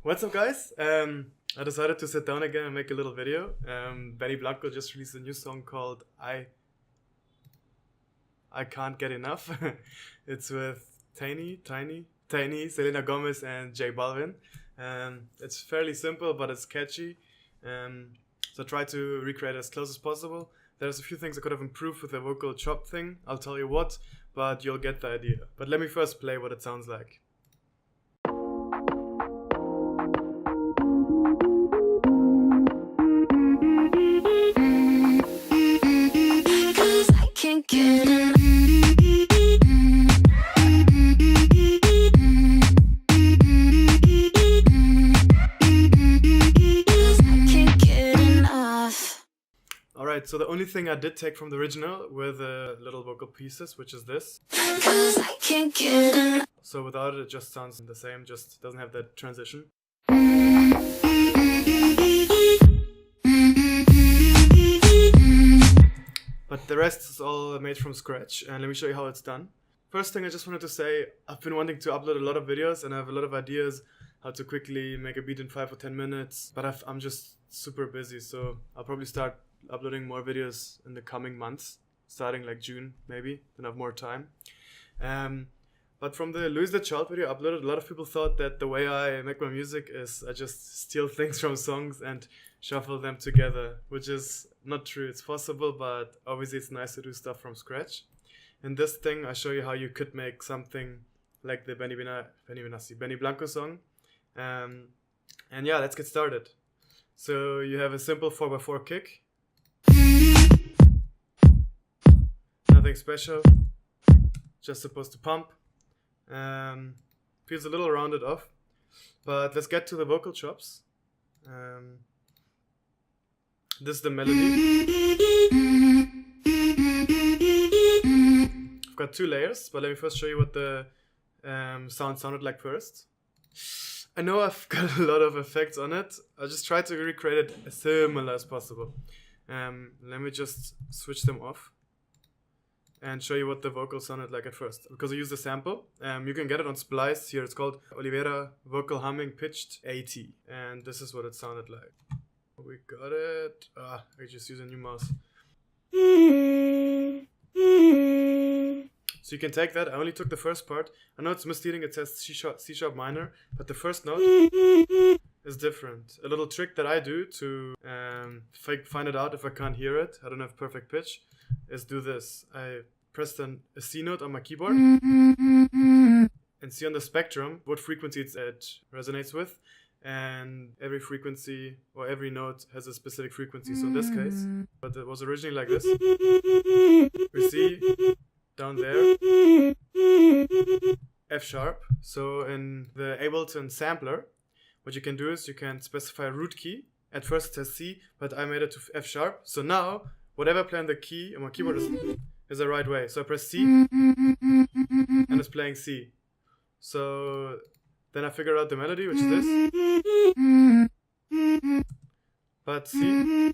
What's up, guys? I decided to sit down again and make a little video. Benny Blanco just released a new song called I Can't Get Enough. It's with Tainy, Selena Gomez and Balvin. It's fairly simple, but it's catchy. So I try to recreate it as close as possible. There's a few things I could have improved with the vocal chop thing. I'll tell you what, but you'll get the idea. But let me first play what it sounds like. Alright, so the only thing I did take from the original were the little vocal pieces, which is this. So without it, it just sounds the same, just doesn't have that transition. But the rest is all made from scratch, and let me show you how it's done. First thing I just wanted to say, I've been wanting to upload a lot of videos, and I have a lot of ideas how to quickly make a beat in 5 or 10 minutes, but I'm just super busy, so I'll probably start uploading more videos in the coming months, starting like June maybe, then I have more time. But from the Louis the Child video I uploaded, a lot of people thought that the way I make my music is I just steal things from songs and shuffle them together, which is not true. It's possible, but obviously it's nice to do stuff from scratch. In this thing I show you how you could make something like the Benny Blanco song. And yeah, let's get started. So you have a simple 4x4 kick. Nothing special, just supposed to pump. Feels a little rounded off, but let's get to the vocal chops. This is the melody. I've got 2 layers, but let me first show you what the sound sounded like first. I know I've got a lot of effects on it. I'll just try to recreate it as similar as possible. Let me just switch them off and show you what the vocal sounded like at first, because I used a sample. You can get it on Splice here. It's called Olivera Vocal Humming Pitched 80, and this is what it sounded like. We got it. I just use a new mouse. So you can take that. I only took the first part. I know it's misleading. It says C sharp minor, but the first note is different. A little trick that I do to find it out if I can't hear it, I don't have perfect pitch, is do this. I press a C note on my keyboard and see on the spectrum what frequency it resonates with, and every frequency or every note has a specific frequency. So in this case, but it was originally like this. We see down there F sharp. So in the Ableton sampler, what you can do is you can specify a root key. At first it says C, but I made it to F sharp. So now, whatever I play on the key on my keyboard is the right way. So I press C, and it's playing C. So then I figure out the melody, which is this. But see,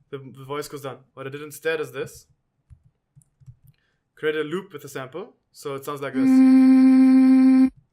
the voice goes down. What I did instead is this. Create a loop with a sample, so it sounds like this.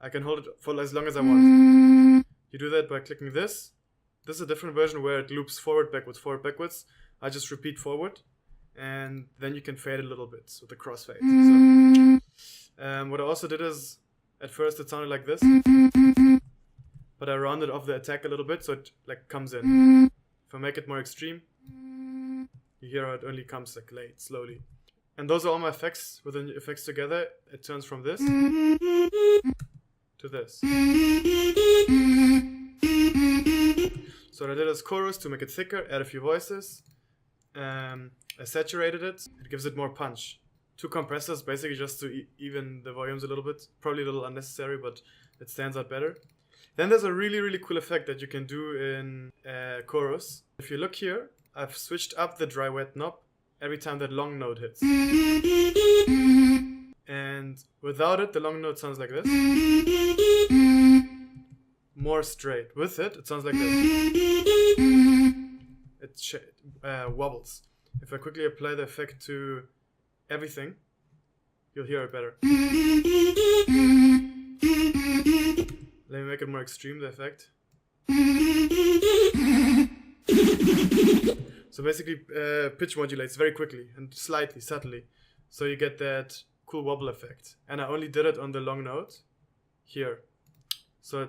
I can hold it for as long as I want. You do that by clicking this. This is a different version where it loops forward, backwards. I just repeat forward, and then you can fade a little bit with the crossfade. So, what I also did is, at first it sounded like this, but I rounded off the attack a little bit so it like comes in. If I make it more extreme, you hear how it only comes like late, slowly. And those are all my effects. With the effects together, it turns from this to this. So what I did is chorus to make it thicker, add a few voices. I saturated it. It gives it more punch. 2 compressors, basically just to even the volumes a little bit. Probably a little unnecessary, but it stands out better. Then there's a really, really cool effect that you can do in chorus. If you look here, I've switched up the dry wet knob every time that long note hits. And without it, the long note sounds like this. More straight. With it, it sounds like this. It wobbles. If I quickly apply the effect to everything, you'll hear it better. Let me make it more extreme, the effect. So basically, pitch modulates very quickly and slightly, subtly. So you get that cool wobble effect. And I only did it on the long note here. So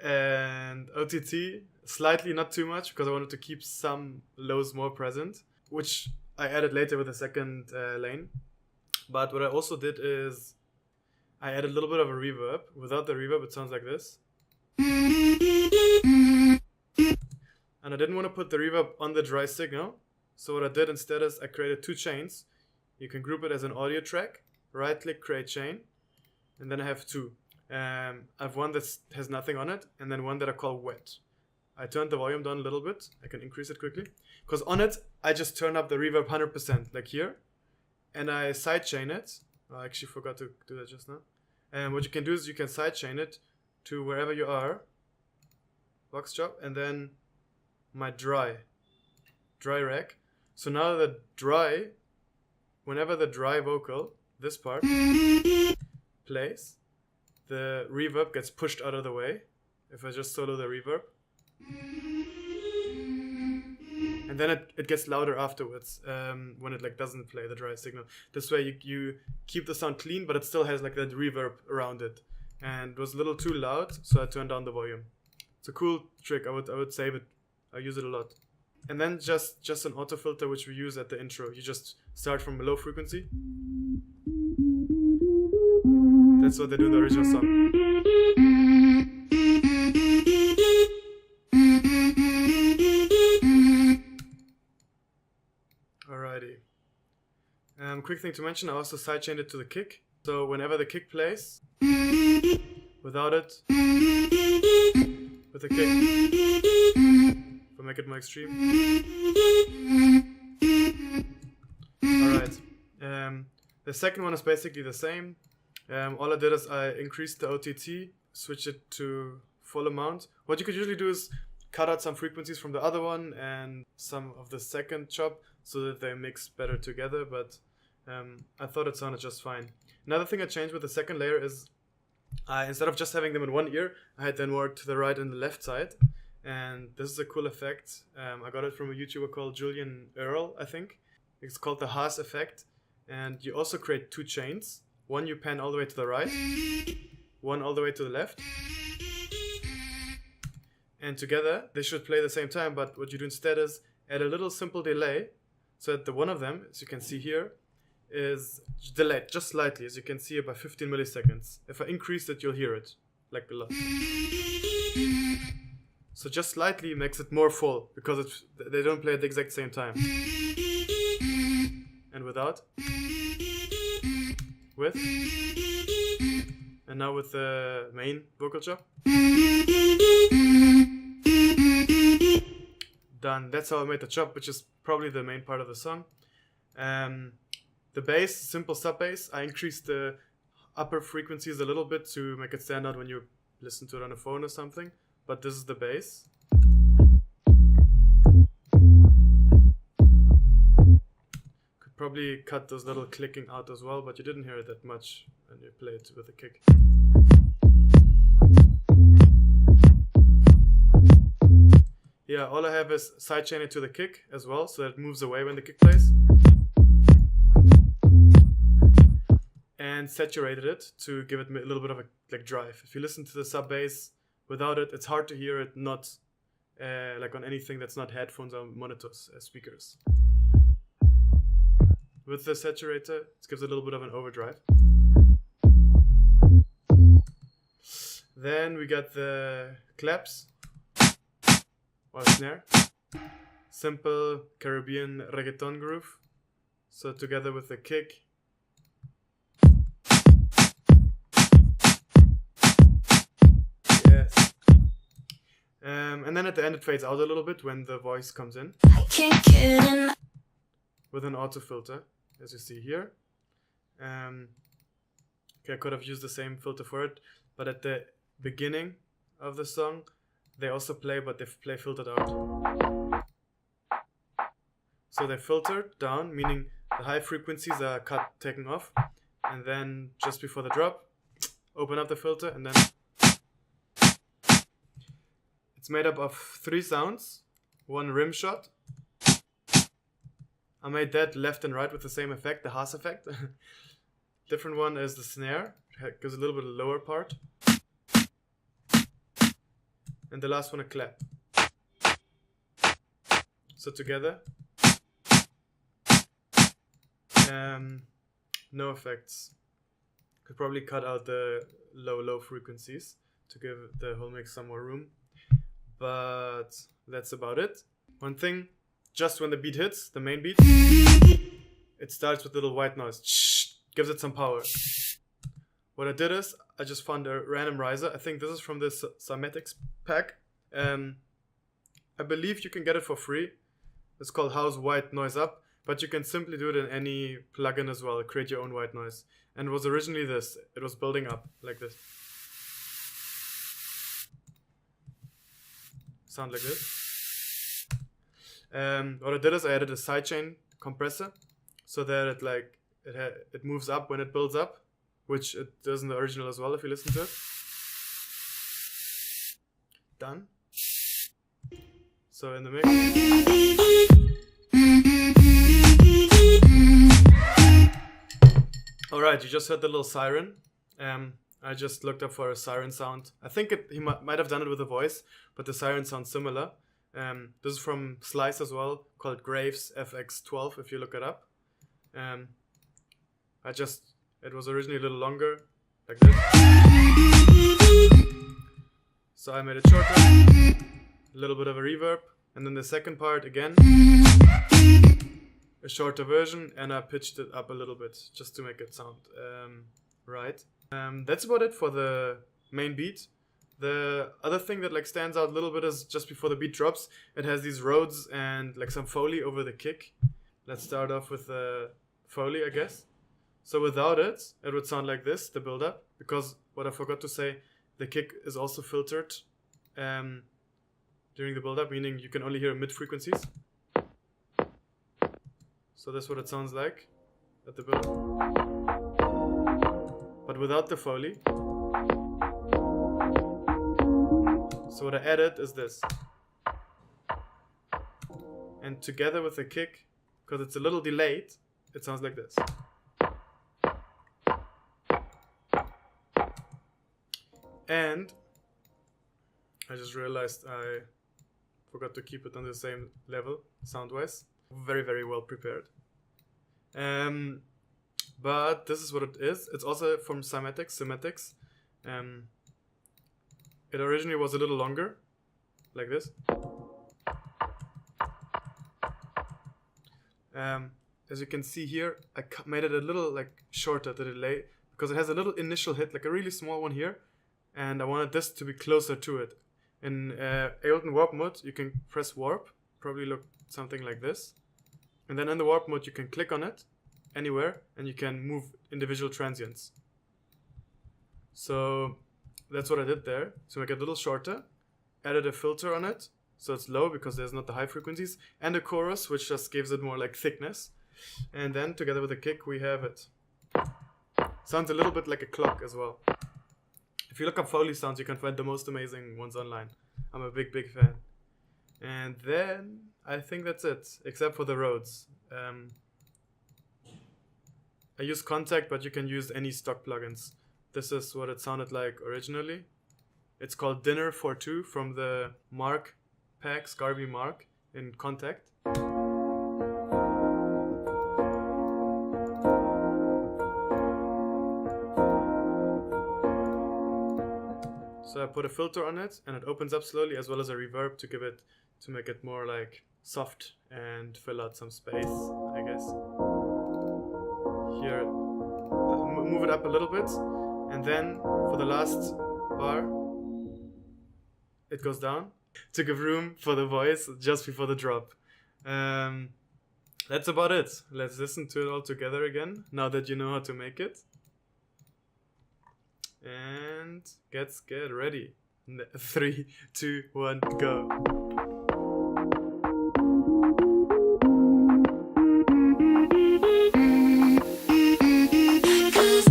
and OTT slightly, not too much, because I wanted to keep some lows more present, which I added later with the second lane. But what I also did is I added a little bit of a reverb. Without the reverb, it sounds like this. And I didn't want to put the reverb on the dry signal. So what I did instead is I created 2 chains. You can group it as an audio track. Right click, create chain. And then I have 2. I have one that has nothing on it. And then one that I call wet. I turned the volume down a little bit. I can increase it quickly. Because on it, I just turned up the reverb 100%. Like here. And I sidechain it. I actually forgot to do that just now. And what you can do is you can sidechain it to wherever you are. Box chop. And then my dry rack. So now the dry, whenever the dry vocal, this part, plays, the reverb gets pushed out of the way. If I just solo the reverb. And then it gets louder afterwards when it like doesn't play the dry signal. This way you keep the sound clean, but it still has like that reverb around it. And it was a little too loud, so I turned down the volume. It's a cool trick. I would save it. I use it a lot. And then just an auto filter, which we use at the intro. You just start from a low frequency. That's what they do in the original song. Alrighty. Quick thing to mention, I also sidechained it to the kick. So whenever the kick plays, without it, with the kick, if I make it more extreme. Alright. The second one is basically the same. All I did is I increased the OTT, switched it to full amount. What you could usually do is cut out some frequencies from the other one and some of the second chop so that they mix better together, but I thought it sounded just fine. Another thing I changed with the second layer is instead of just having them in one ear, I had them more to the right and the left side. And this is a cool effect. I got it from a YouTuber called Julian Earl, I think. It's called the Haas effect. And you also create 2 chains. One you pan all the way to the right, one all the way to the left. And together, they should play at the same time, but what you do instead is add a little simple delay, so that the one of them, as you can see here, is delayed just slightly, as you can see, by 15 milliseconds. If I increase it, you'll hear it, like below. So just slightly makes it more full, because they don't play at the exact same time. And without. With. And now with the main vocal chop. Done. That's how I made the chop, which is probably the main part of the song. The bass, simple sub bass, I increased the upper frequencies a little bit to make it stand out when you listen to it on a phone or something. But this is the bass. Could probably cut those little clicking out as well, but you didn't hear it that much when you play it with a kick. Yeah, all I have is sidechain it to the kick as well, so that it moves away when the kick plays. And saturated it to give it a little bit of a drive. If you listen to the sub bass without it, it's hard to hear it not like on anything that's not headphones or monitors, speakers. With the saturator, it gives a little bit of an overdrive. Then we got the claps. Or snare. Simple Caribbean reggaeton groove. So together with the kick. Yes. And then at the end it fades out a little bit when the voice comes in. With an auto filter, as you see here. Okay, I could have used the same filter for it, but at the beginning of the song, they also play, but they play filtered out. So they filtered down, meaning the high frequencies are taken off, and then just before the drop, open up the filter, and then it's made up of 3 sounds, 1 rim shot. I made that left and right with the same effect, the Haas effect. Different one is the snare, it gives a little bit of lower part. And the last one a clap. So together. No effects. Could probably cut out the low frequencies to give the whole mix some more room. But that's about it. One thing, just when the beat hits, the main beat, it starts with a little white noise. Gives it some power. What I did is, I just found a random riser. I think this is from this Cymatics pack. I believe you can get it for free. It's called House White Noise Up. But you can simply do it in any plugin as well. Create your own white noise. And it was originally this. It was building up like this. Sound like this. What I did is I added a sidechain compressor so that it moves up when it builds up, which it does in the original as well if you listen to it. Done. So in the mix. Alright, you just heard the little siren. I just looked up for a siren sound. I think he might have done it with a voice, but the siren sounds similar. This is from Slice as well, called Graves FX12 if you look it up. It was originally a little longer, like this. So I made it shorter, a little bit of a reverb, and then the second part again, a shorter version, and I pitched it up a little bit just to make it sound right. That's about it for the main beat. The other thing that stands out a little bit is just before the beat drops, it has these Rhodes and some Foley over the kick. Let's start off with the Foley, I guess. So without it, it would sound like this, the build up, because what I forgot to say, the kick is also filtered during the build up, meaning you can only hear mid frequencies. So that's what it sounds like at the build up. But without the Foley. So what I added is this. And together with the kick, because it's a little delayed, it sounds like this. And I just realized I forgot to keep it on the same level, sound-wise. Very, very well prepared. But this is what it is. It's also from Cymatics. It originally was a little longer, like this. As you can see here, I made it a little shorter, the delay, because it has a little initial hit, a really small one here, and I wanted this to be closer to it. In Ableton Warp mode, you can press Warp, probably look something like this, and then in the Warp mode you can click on it anywhere, and you can move individual transients. So that's what I did there. So make it a little shorter, added a filter on it, so it's low because there's not the high frequencies, and a chorus which just gives it more thickness. And then together with the kick we have it. Sounds a little bit like a clock as well. If you look up Foley sounds, you can find the most amazing ones online. I'm a big fan. And then I think that's it, except for the Rhodes. I use Contact, but you can use any stock plugins. This is what it sounded like originally. It's called Dinner for Two from the Mark pack, Scarby Mark in Contact. So I put a filter on it and it opens up slowly, as well as a reverb to make it more soft and fill out some space, I guess. Here, move it up a little bit, and then for the last bar, it goes down to give room for the voice just before the drop. That's about it. Let's listen to it all together again, now that you know how to make it. And get ready. 3, 2, 1, go. Cause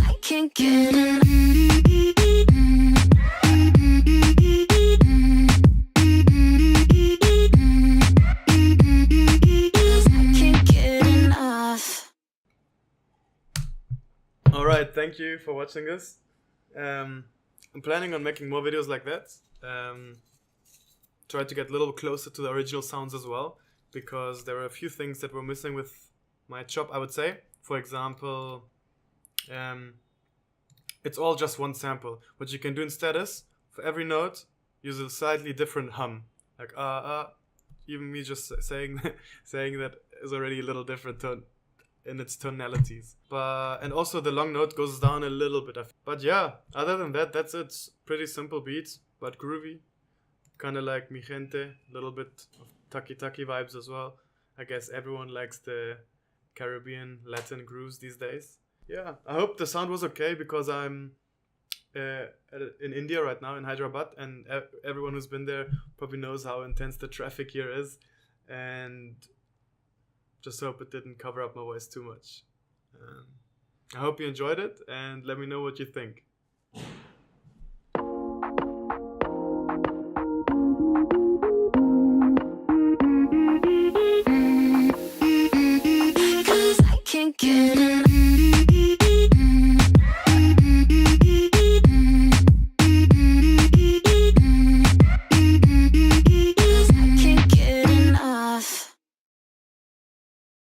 thank you for watching this. I'm planning on making more videos like that. Try to get a little closer to the original sounds as well, because there are a few things that were missing with my chop, I would say. For example, it's all just one sample. What you can do instead is, for every note, use a slightly different hum. Like, even me just saying that is already a little different tone in its tonalities. And also the long note goes down a little bit. But yeah, other than that, that's it. Pretty simple beats, but groovy. Kind of like Mi Gente, a little bit of Taki Taki vibes as well. I guess everyone likes the Caribbean Latin grooves these days. Yeah, I hope the sound was okay, because I'm in India right now, in Hyderabad, and everyone who's been there probably knows how intense the traffic here is, and just hope it didn't cover up my voice too much. I hope you enjoyed it, and let me know what you think.